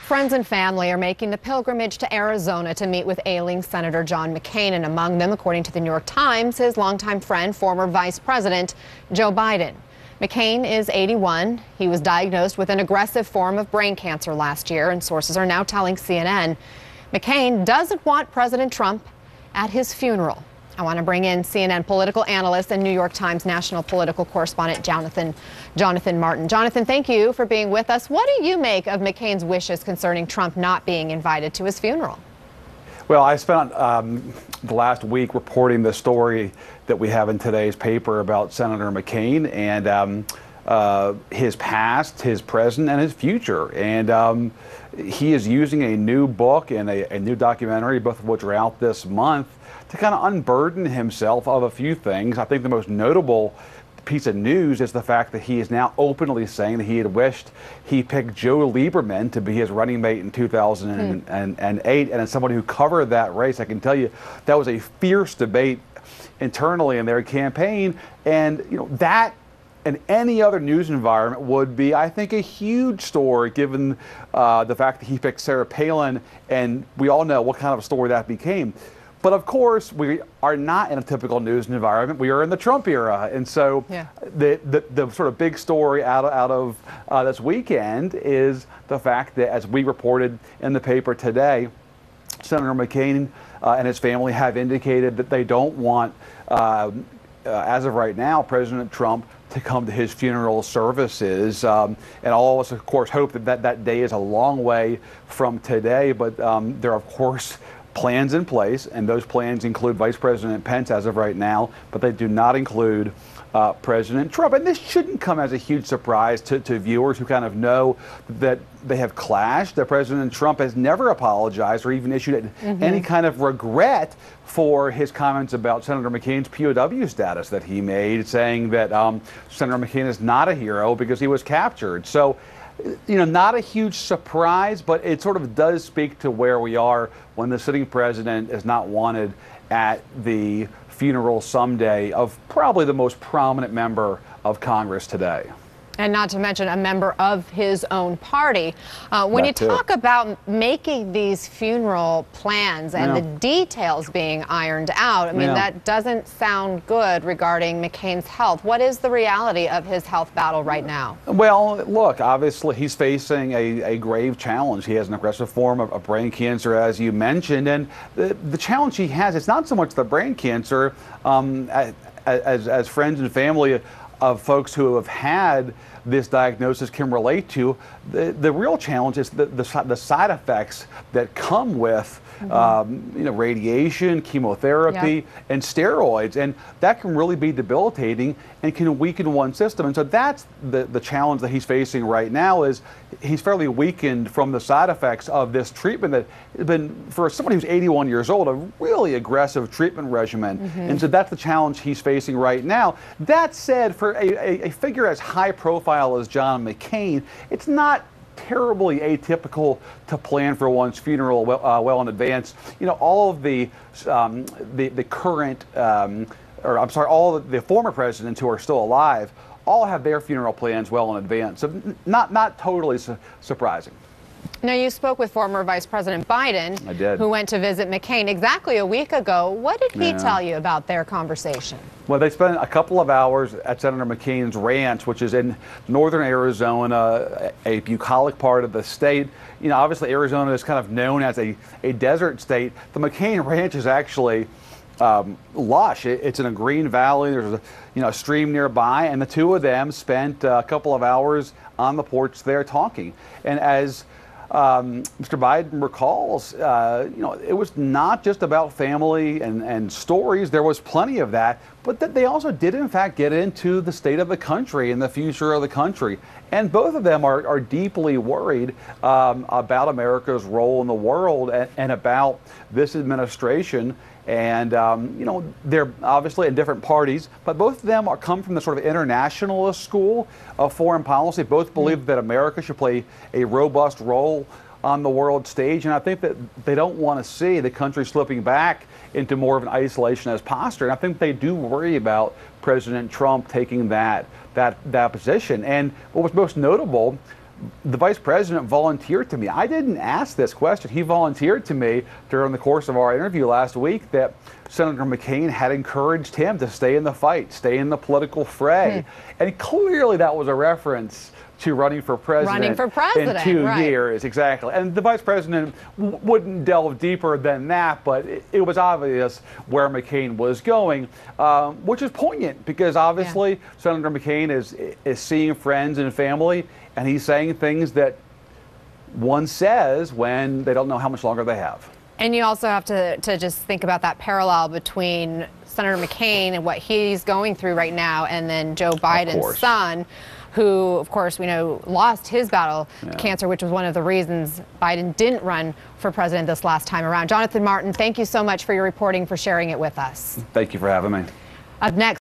Friends and family are making the pilgrimage to Arizona to meet with ailing Senator John McCain, and among them, according to the New York Times, his longtime friend, former Vice President Joe Biden. McCain is 81. He was diagnosed with an aggressive form of brain cancer last year, and sources are now telling CNN McCain doesn't want President Trump at his funeral. I want to bring in CNN political analyst and New York Times national political correspondent Jonathan Martin. Jonathan, thank you for being with us. What do you make of McCain's wishes concerning Trump not being invited to his funeral? Well, I spent the last week reporting the story that we have in today's paper about Senator McCain and his past, his present, and his future. And he is using a new book and a new documentary, both of which are out this month, to kind of unburden himself of a few things. I think the most notable piece of news is the fact that he is now openly saying that he had wished he picked Joe Lieberman to be his running mate in 2008. And as somebody who covered that race, I can tell you that was a fierce debate internally in their campaign. And you know, that in any other news environment would be, I think, a huge story, given the fact that he picked Sarah Palin, and we all know what kind of a story that became. But of course, we are not in a typical news environment. We are in the Trump era. And so the sort of big story out of this weekend is the fact that, as we reported in the paper today, Senator McCain and his family have indicated that they don't want, as of right now, President Trump to come to his funeral services. And all of us, of course, hope that that day is a long way from today. But there are, of course, plans in place, and those plans include Vice President Pence as of right now, but they do not include President Trump. And this shouldn't come as a huge surprise to viewers who kind of know that they have clashed, that President Trump has never apologized or even issued any kind of regret for his comments about Senator McCain's POW status that he made, saying that Senator McCain is not a hero because he was captured. So, you know, not a huge surprise, but it sort of does speak to where we are when the sitting president is not wanted at the funeral someday of probably the most prominent member of Congress today. And not to mention a member of his own party. When you talk about making these funeral plans and the details being ironed out, I mean, that doesn't sound good regarding McCain's health. What is the reality of his health battle right now? Well, look, obviously he's facing a grave challenge. He has an aggressive form of brain cancer, as you mentioned. And the challenge he has, it's not so much the brain cancer, as friends and family of folks who have had this diagnosis can relate to. The real challenge is the side effects that come with you know, radiation, chemotherapy, and steroids, and that can really be debilitating and can weaken one's system. And so that's the challenge that he's facing right now, is he's fairly weakened from the side effects of this treatment that has been, for somebody who's 81 years old, a really aggressive treatment regimen. And so that's the challenge he's facing right now. That said, for a figure as high profile as John McCain, it's not terribly atypical to plan for one's funeral well in advance. You know, all of the current, or I'm sorry, all of the former presidents who are still alive all have their funeral plans well in advance. So not totally surprising. Now, you spoke with former Vice President Biden, I did, who went to visit McCain exactly a week ago. What did he tell you about their conversation? Well, they spent a couple of hours at Senator McCain's ranch, which is in northern Arizona, a bucolic part of the state. You know, obviously Arizona is kind of known as a desert state. The McCain ranch is actually lush. It's in a green valley. There's a stream nearby, and the two of them spent a couple of hours on the porch there talking. And as Mr. Biden recalls, you know, it was not just about family and stories. There was plenty of that, but that they also did, in fact, get into the state of the country and the future of the country. And both of them are deeply worried about America's role in the world and about this administration. And, you know, they're obviously in different parties, but both of them come from the sort of internationalist school of foreign policy. Both believe that America should play a robust role on the world stage. And I think that they don't want to see the country slipping back into more of an isolationist posture. And I think they do worry about President Trump taking that position. And what was most notable the vice president volunteered to me. I didn't ask this question. He volunteered to me during the course of our interview last week that Senator McCain had encouraged him to stay in the fight, stay in the political fray. And clearly that was a reference to running for president, in 2 years. Exactly. And the vice president wouldn't delve deeper than that, but it was obvious where McCain was going, which is poignant because obviously Senator McCain is seeing friends and family, and he's saying things that one says when they don't know how much longer they have. And you also have to just think about that parallel between Senator McCain and what he's going through right now, and then Joe Biden's son, who, of course, we know lost his battle to cancer, which was one of the reasons Biden didn't run for president this last time around. Jonathan Martin, thank you so much for your reporting, for sharing it with us. Thank you for having me. Up next.